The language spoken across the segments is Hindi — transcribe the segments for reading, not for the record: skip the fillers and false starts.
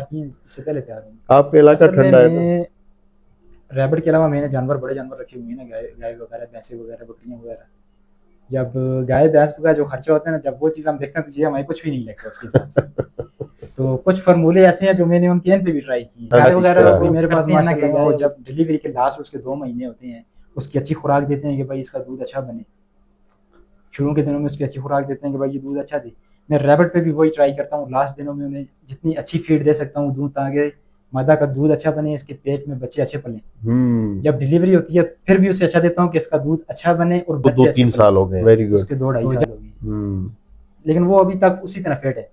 इससे पहले तैयार हूँ। आपका इलाका असल में ठंडा है ना? मैं रैबिट के अलावा मैंने बड़े जानवर रखे हुए हैं ना, गाय गाय वगैरह, भैंसे वगैरह, बकरियाँ वगैरह। जब गाय भैंस का जो खर्चा होता है ना, जब वो चीज़ हम देखते हैं तो जी हमें कुछ भी नहीं लगता उसके हिसाब से। तो कुछ फार्मूले ऐसे हैं जो मैंने उनके एंड पे भी ट्राई किए हैं। गाय वगैरह अच्छा। भी मेरे पास माशाल्लाह गाय, वो जब डिलीवरी के लास्ट उसके 2 महीने होते हैं, उसकी अच्छी खुराक देते हैं कि भाई इसका दूध अच्छा बने। शुरू के दिनों में उसकी अच्छी खुराक देते हैं कि भाई ये दूध अच्छा दे। मैं रैबिट पे भी वही ट्राई करता हूँ, लास्ट दिनों में उन्हें जितनी अच्छी फीड दे सकता हूँ दूध, ताकि मादा का दूध अच्छा बने, इसके पेट में बच्चे अच्छे पलें। जब डिलीवरी होती है फिर भी उससे अच्छा देता हूँ कि इसका दूध अच्छा बने और तो दो बच्चे अच्छे तीन पलें। साल हो गए, वेरी गुड। उसके 2 ढाई साल हो गए, हम्म। लेकिन वो अभी तक उसी तरह फिट है।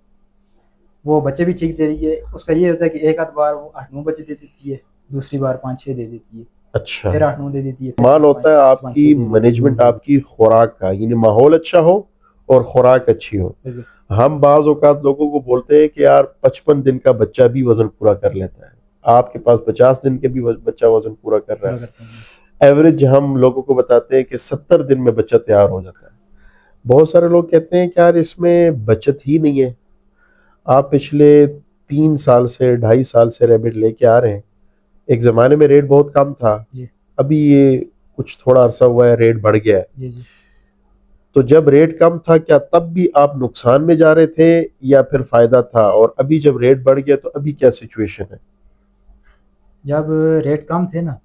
वो बच्चे भी ठीक दे रही है। उसका ये होता है कि एक आध बार वो 8-9 बच्चे दे देती है, दूसरी बार 5-6 दे देती है, अच्छा, फिर 8-9 दे देती है, फिर माल होता है 5-6 आपकी दे देती मैनेजमेंट आपकी खुराक का, यानी माहौल अच्छा हो और खुराक अच्छी हो। है। हम बाज औकात लोगों को बोलते हैं कि यार 55 दिन का बच्चा भी वजन पूरा कर लेता है, आपके पास 50 दिन के भी बच्चा वजन पूरा कर रहा पूरा है। करते हैं। एवरेज हम लोगों को बताते हैं कि 70 दिन में बच्चा तैयार हो जाता है। बहुत सारे लोग कहते हैं कि यार इसमें बचत ही नहीं है। आप पिछले 3 साल से 2.5 साल से रैबिट लेके आ रहे हैं। एक जमाने में रेट बहुत कम था, जी अभी ये कुछ थोड़ा अरसा हुआ है रेट बढ़ गया है। जी जी। तो जब रेट कम था क्या तब भी आप नुकसान में जा रहे थे या फिर फायदा था, और अभी जब रेट बढ़ गया तो अभी क्या सिचुएशन है? जब रेट कम थे ना,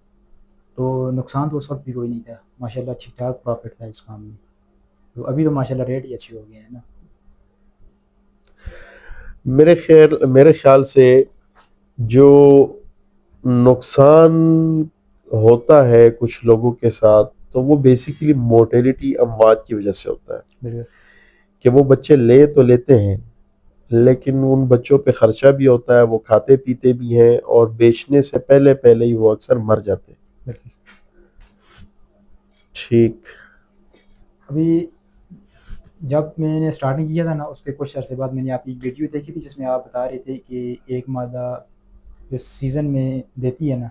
तो नुकसान तो उस वक्त भी कोई नहीं था, माशाल्लाह ठीक ठाक प्रॉफिट था इस काम में। तो अभी तो माशाल्लाह रेट ही अच्छे हो गए हैं ना। मेरे ख्याल से जो नुकसान होता है कुछ लोगों के साथ, तो वो बेसिकली मोर्टेलिटी अमवात की वजह से होता है। बिल्कुल। कि वो बच्चे ले तो लेते हैं, लेकिन उन बच्चों पे खर्चा भी होता है, वो खाते पीते भी हैं, और बेचने से पहले पहले ही वो अक्सर मर जाते हैं। बिल्कुल। ठीक। अभी जब मैंने स्टार्टिंग किया था ना, उसके कुछ अरसे बाद मैंने आपकी एक वीडियो देखी थी जिसमें आप बता रहे थे कि एक मादा जो सीज़न में देती है ना,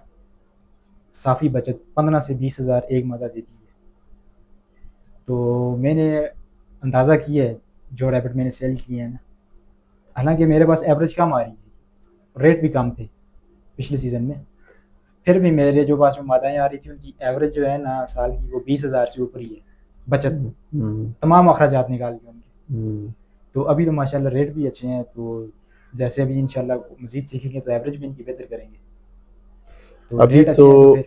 साफ़ी बचत 15 से 20 हज़ार एक मादा देती है। तो मैंने अंदाज़ा किया है जो रैबिट मैंने सेल किए हैं ना, हालांकि मेरे पास एवरेज कम आ रही थी, रेट भी कम थे पिछले सीज़न में, फिर भी मेरे जो पास जो मादाएँ आ रही थी उनकी एवरेज जो है ना साल की, वो 20 हज़ार से ऊपर ही है बचत, तमाम अखराजात निकाल के उनके। तो अभी तो माशाल्लाह रेट भी अच्छे हैं, तो जैसे अभी इंशाल्लाह मज़ीद सीखेंगे तो एवरेज भी इनकी बेहतर करेंगे। तो अभी रेट तो अच्छे हैं तो फिर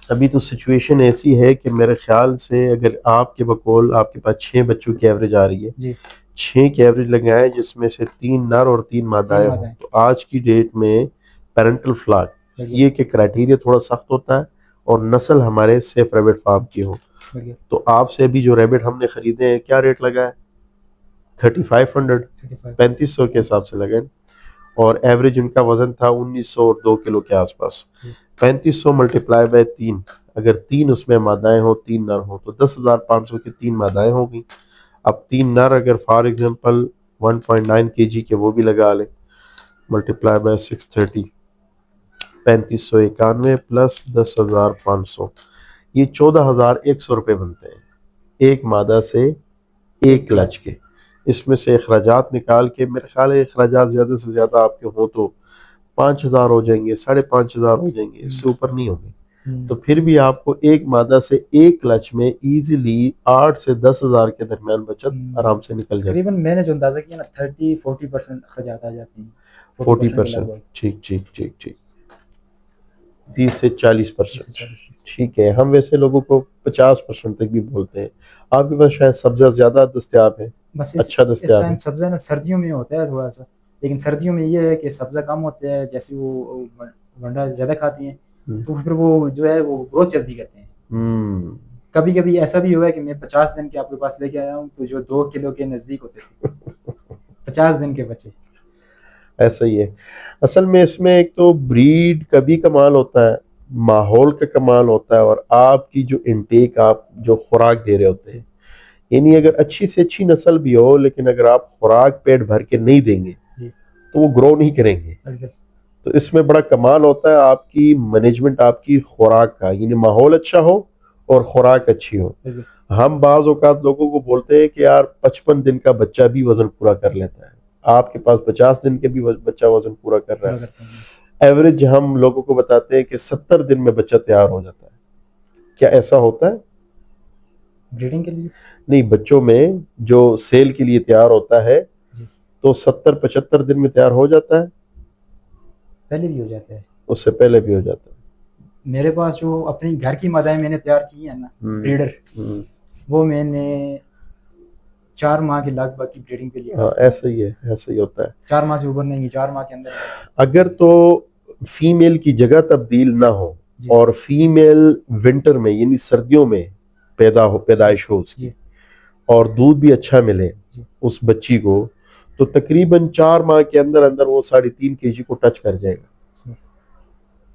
अभी तो सिचुएशन ऐसी है कि मेरे ख्याल से अगर आपके बकौल आपके पास 6 बच्चों की एवरेज आ रही है, जी 6 की एवरेज लगाए जिसमें से 3 नर और 3 मादाएं 3 हों, मादाएँ। तो आज की डेट में पेरेंटल फ्लॉक बिल्कुल, ये के क्राइटेरिया थोड़ा सख्त होता है, और नस्ल हमारे सेफ रैबिट फार्म की हो। बिल्कुल। तो आपसे अभी जो रैबिट हमने खरीदे हैं क्या रेट लगा है? 3500, 35 3500 के हिसाब से लगे, और एवरेज उनका वजन था 1902 किलो के आसपास। जी 3500 मल्टीप्लाई बाय 3, अगर 3 उसमें मादाएं हो 3 नर हो तो 10,500 की 3 मादाएं होगी। अब 3 नर अगर फॉर एग्जांपल 1.9 kg के वो भी लगा ले, मल्टीप्लाई बाय 630, 3591 प्लस 10,500, ये 14,100 रुपये बनते हैं एक मादा से एक एक क्लच क्लच। के। इसमें से अखराजात निकाल के मेरे ख्याल है अखराजात ज्यादा से ज्यादा आपके हो तो 5,000 हो जाएंगे, 5,500 हो जाएंगे, इससे ऊपर नहीं होंगे। तो फिर भी आपको एक मादा से एक क्लच में इजीली 8 से 10,000 के दरमियान बचत आराम से निकल जाती तकरीबन मैंने जो अंदाज़ा किया ना 30-40% अखराजात आ जाते हैं, है। 40% के 40%, लगभग। ठीक ठीक ठीक ठीक, 30 से 40%। 30 से 40%। ठीक है, हम वैसे लोगों को 50% तक भी बोलते हैं। आपके पास शायद सब्जा ज्यादा दस्तियाब है, बस अच्छा इस दस्तियाब टाइम है। सब्ज़ा ना सर्दियों में होता है थोड़ा सा, लेकिन सर्दियों में ये है कि सब्ज़ा कम होता है, जैसे वो वंडा ज़्यादा खाती हैं, हम्म। तो फिर वो जो है वो ग्रोथ जल्दी करते हैं। हम्म। कभी कभी ऐसा भी हुआ है कि मैं 50 दिन के आपके पास लेके आया हूँ, तो जो 2 किलो के नज़दीक होते थे 50 दिन के बच्चे। ऐसा ही है। असल में इसमें एक तो ब्रीड का भी कमाल होता है, माहौल का कमाल होता है, और आपकी जो इनटेक आप जो खुराक दे रहे होते हैं, यानी अगर अच्छी से अच्छी नस्ल भी हो लेकिन अगर आप खुराक पेट भर के नहीं देंगे जी तो वो ग्रो नहीं करेंगे। बिल्कुल। तो इसमें बड़ा कमाल होता है आपकी मैनेजमेंट आपकी खुराक का, यानी माहौल अच्छा हो और खुराक अच्छी हो। बिल्कुल। हम बाज औकात लोगों को बोलते हैं कि यार 55 दिन का बच्चा भी वजन पूरा कर लेता है, आपके पास 50 दिन के भी बच्चा वजन पूरा कर रहा पूरा है। करते हैं। एवरेज हम लोगों को बताते हैं कि 70 दिन में बच्चा तैयार हो जाता है। क्या ऐसा होता है? ब्रीडिंग के लिए? नहीं, बच्चों में जो सेल के लिए तैयार होता है जी, तो 70-75 दिन में तैयार हो जाता है, पहले भी हो जाता है। उससे पहले भी हो जाता है। मेरे पास जो अपनी घर की मादाएं मैंने तैयार की है ना, ब्रीडर, हम्म, वो मैंने 4 माह के लगभग की ब्रीडिंग के लिए हाँ क्रॉस करवाई। ऐसा ही है, ऐसा ही होता है। 4 माह से ऊपर नहीं, 4 माह के अंदर अंदर अगर तो फीमेल की जगह तब्दील ना हो जी, और फीमेल विंटर में यानी सर्दियों में जी, पैदाइश हो उसकी जी, और दूध भी अच्छा मिले जी, उस बच्ची को, तो तकरीबन 4 माह के अंदर अंदर वो 3.5 kg को टच कर जाएगा। जी,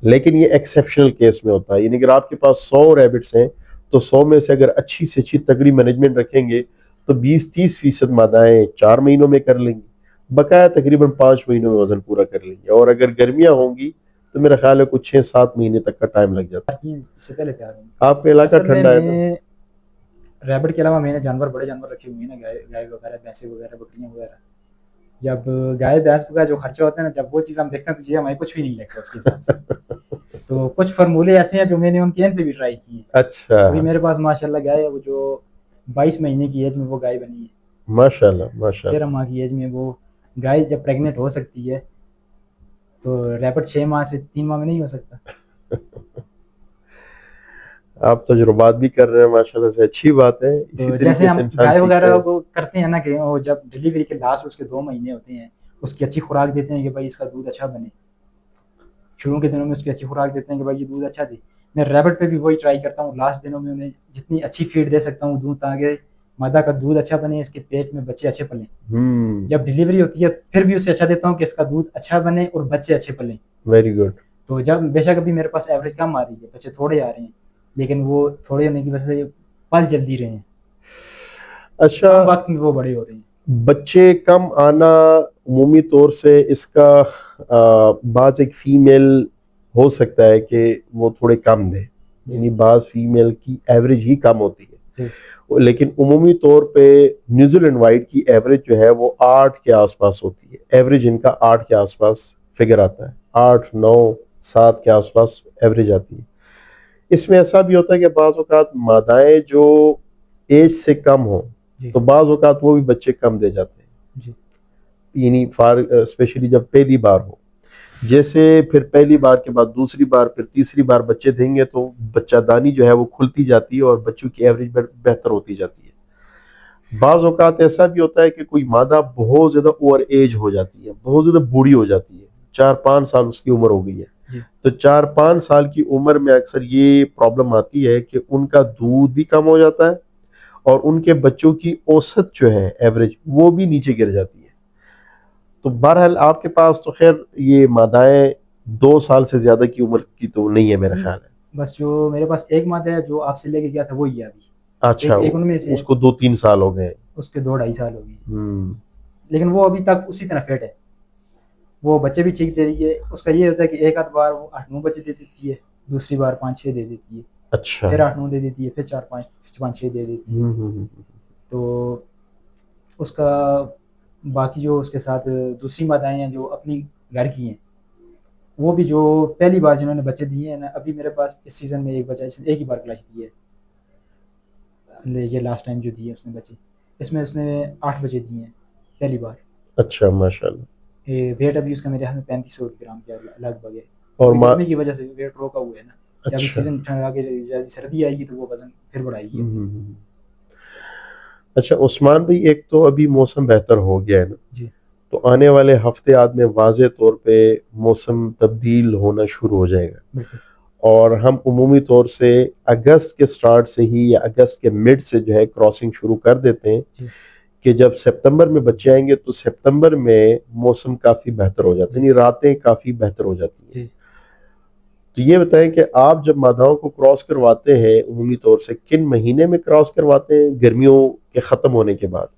लेकिन ये एक्सेप्शनल केस में होता है, यानी अगर आपके पास 100 रैबिट्स हैं तो 100 में से अगर अच्छी से अच्छी तगड़ी मैनेजमेंट रखेंगे तो 20-30% मादाएं 4 महीनों में कर लेंगी, बकाया तकरीबन 5 महीनों में वजन पूरा कर लेंगे। और अगर गर्मियां होंगी तो मेरा ख्याल है कुछ 6-7 महीने तक का टाइम लग जाता की इससे पहले तैयार हुई। है। आपका इलाका असल में ठंडा है ना? मैं रैबिट के अलावा मैंने जानवर, बड़े जानवर रखे हुए हैं ना, गाय गाय वगैरह, भैंसे वगैरह, बकरियां वगैरह। जब गाय भैंस का जो खर्चा होता है ना, जब वो चीज़ हम देखते हैं तो जी हमें कुछ भी नहीं लगता उसके हिसाब से। तो कुछ फार्मूले ऐसे हैं जो मैंने उनके एंड पे भी ट्राई किए हैं। अच्छा, अभी मेरे पास माशाल्लाह गाय है, वो जो 22 महीने की एज में वो गाय बनी है। माशाल्लाह 13 माशाल्लाह। माह की एज में वो गाय जब प्रेग्नेंट हो सकती है, तो रैबिट 6 माह से 3 माह में नहीं हो सकता। आप तजुर्बात भी कर रहे हैं माशाल्लाह से, अच्छी बात है, इसी तो जैसे तरीके से हम इंसान गाय सीखता वगैरह है। को करते हैं ना, कि वो जब डिलीवरी के लास्ट उसके 2 महीने होते हैं, उसकी अच्छी खुराक देते हैं कि भाई इसका दूध अच्छा बने। शुरू के दिनों में उसकी अच्छी खुराक देते हैं कि भाई ये दूध अच्छा दे। मैं रैबिट पे भी वही ट्राई करता हूँ, लास्ट दिनों में उन्हें जितनी अच्छी फीड दे सकता हूँ दूध, ताकि मादा का दूध अच्छा बने, इसके पेट में बच्चे अच्छे पलें। हम्म, जब डिलीवरी होती है फिर भी उससे अच्छा देता हूँ कि इसका दूध अच्छा बने और बच्चे अच्छे पलें। Very good. तो जब बेशक अभी मेरे पास एवरेज कम आ रही है, बच्चे थोड़े आ रहे हैं, लेकिन वो थोड़े होने की वजह से पल जल्दी रहे हैं, अच्छा, कम वक्त में वो बड़े हो रहे हैं। बच्चे कम आना उमूमी तौर से इसका बाज एक फीमेल हो सकता है कि वो थोड़े कम दे, जी, यानी बाज फीमेल की एवरेज ही कम होती है, जी, लेकिन उमूमी तौर पे न्यूजीलैंड वाइट की एवरेज जो है वो 8 के आसपास होती है। एवरेज इनका 8 के आसपास फिगर आता है, 8, 9, 7 के आसपास एवरेज आती है। इसमें ऐसा भी होता है कि बाज़ औक़ात मादाएं जो एज से कम हो जी, तो बाज़ औक़ात वो भी बच्चे कम दे जाते हैं, जी, यानी फॉर स्पेशली जब पहली बार हो, जैसे फिर पहली बार के बाद दूसरी बार फिर तीसरी बार बच्चे देंगे तो बच्चादानी जो है वो खुलती जाती है और बच्चों की एवरेज बेहतर होती जाती है। बाज़ औक़ात ऐसा भी होता है कि कोई मादा बहुत ज़्यादा ओवर एज हो जाती है, बहुत ज़्यादा बूढ़ी हो जाती है, 4-5 साल उसकी उम्र हो गई है, जी, तो 4-5 साल की उम्र में अक्सर ये प्रॉब्लम आती है कि उनका दूध भी कम हो जाता है और उनके बच्चों की औसत जो है एवरेज वो भी नीचे गिर जाती है। तो बहरहाल आपके पास तो खैर ये मादाएं 2 साल से ज्यादा की उम्र की तो नहीं है मेरा ख्याल है। बस जो मेरे पास एक मादा है जो आपसे लेके गया था, वही है अभी। अच्छा, एक एक उनमें से उसको 2-3 साल हो गए। उसके 2 ढाई साल हो गई, हम्म, लेकिन वो अभी तक उसी तरह फिट है। वो बच्चे भी ठीक दे रही है। उसका ये होता है कि एक आध बार वो 8-9 बच्चे दे देती है, दूसरी बार 5-6 दे देती है, अच्छा। फिर 8-9 दे देती है, फिर 4-5 5-6 दे देती है। तो उसका बाकी जो उसके साथ दूसरी माताएं हैं जो अपनी घर की हैं, वो भी जो पहली बार जिन्होंने बच्चे दिए हैं ना, अभी मेरे पास इस सीज़न में एक बच्चा, इसने एक ही बार क्लच दी है, ये लास्ट टाइम जो दिए उसने बच्चे, इसमें उसने 8 बच्चे दिए हैं पहली बार। अच्छा माशाल्लाह। वेट अभी उसका मेरे हाथ में 3500 ग्राम के लगभग है। और अभी माँ, गर्मी की वजह से वेट रोका हुआ है ना, जब इस अच्छा। सीज़न आगे सर्दी आएगी तो वो वजन फिर बढ़ाएगी अपनी। हम्म, अच्छा उस्मान भाई, एक तो अभी मौसम बेहतर हो गया है ना, जी, तो आने वाले हफ्ते आद में वाज़े तौर पे मौसम तब्दील होना शुरू हो जाएगा बिल्कुल। और हम उमूमी तौर से अगस्त के स्टार्ट से ही या अगस्त के मिड से जो है क्रॉसिंग शुरू कर देते हैं जी, कि जब सितंबर में बच्चे आएंगे तो सितंबर में मौसम काफ़ी बेहतर हो जाता है, जी, यानी रातें काफ़ी बेहतर हो जाती हैं। जी। तो ये बताएं कि आप जब मादाओं को क्रॉस करवाते हैं उमूमी तौर से किन महीने में क्रॉस करवाते हैं गर्मियों के ख़त्म होने के बाद,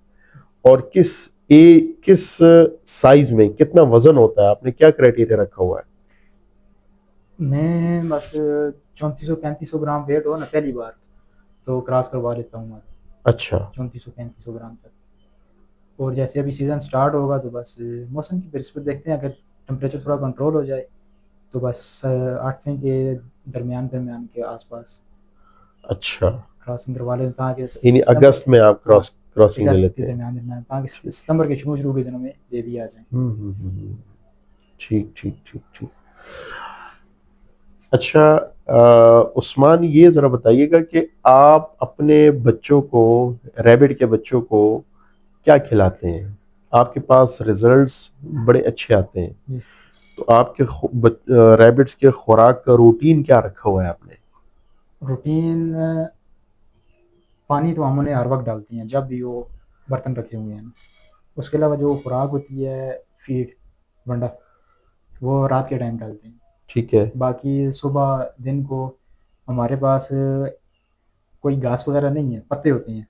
और किस साइज में कितना वजन होता है, आपने क्या क्राइटेरिया रखा हुआ है? मैं बस 3400-3500 ग्राम वेट हो ना पहली बार, तो क्रॉस करवा लेता हूँ मैं, अच्छा, 3400-3500 ग्राम तक। और जैसे अभी सीज़न स्टार्ट होगा तो बस मौसम की रिस्पेक्ट देखते हैं, अगर टेम्परेचर थोड़ा कंट्रोल हो जाए तो बस 8वीं के दरमियान दरमियान के आसपास अच्छा, क्रॉसिंग करवा लें ताकि यानी सितंबर, अगस्त में आप हाँ क्रॉसिंग ले अगस्त के लेते हैं। दरमियान दरमियान ताकि सितंबर के शुरू शुरू के दिनों में बेबी आ जाए। ठीक ठीक ठीक ठीक। अच्छा, उस्मान ये ज़रा बताइएगा कि आप अपने बच्चों को, रैबिट के बच्चों को क्या खिलाते हैं? आपके पास रिजल्ट्स बड़े अच्छे आते हैं, जी तो आपके रैबिट्स के खुराक का रूटीन क्या रखा हुआ है आपने? रूटीन, पानी तो हम उन्हें हर वक्त डालती हैं जब भी वो बर्तन रखे हुए हैं। उसके अलावा जो खुराक होती है फीड वंडा, वो रात के टाइम डालते हैं। ठीक है। बाकी सुबह दिन को हमारे पास कोई घास वगैरह नहीं है, पत्ते होते हैं,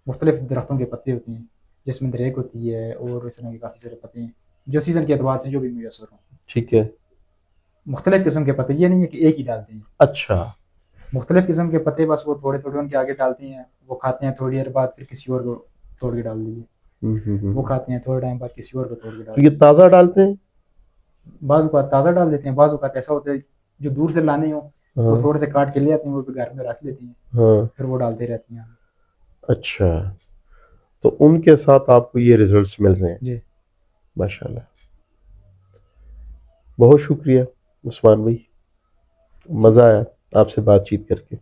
मुख्तलिफ दरख्तों के पत्ते होते हैं जिसमें दरेक होती है और इस तरह के काफ़ी सारे पत्ते हैं जो सीज़न के अतबार से जो भी मुयसर हों। ठीक है। मुख्तलिफ किस्म के पत्ते, ये नहीं है कि एक ही डालते हैं, अच्छा। मुख्तलिफ किस्म के पत्ते बस वो थोड़े थोड़े उनके आगे डालते हैं, वो खाते हैं, थोड़ी देर बाद फिर किसी और को तोड़ के डाल दिए, वो खाते हैं, थोड़े टाइम बाद किसी और को तोड़ के तो डाल ये दिए। ताज़ा डालते हैं? बाज़ औक़ात ताज़ा डाल देते हैं, बाज़ औक़ात ऐसा होता है जो दूर से लाने हो वो हाँ थोड़े से काट के ले आते हैं, वो भी घर में रख लेते हैं, हाँ। फिर वो डालते रहते हैं। अच्छा, तो उनके साथ आपको ये रिजल्ट्स मिल रहे हैं? जी माशाल्लाह, बहुत शुक्रिया उस्मान भाई, ठीक मज़ा आया आपसे बातचीत करके।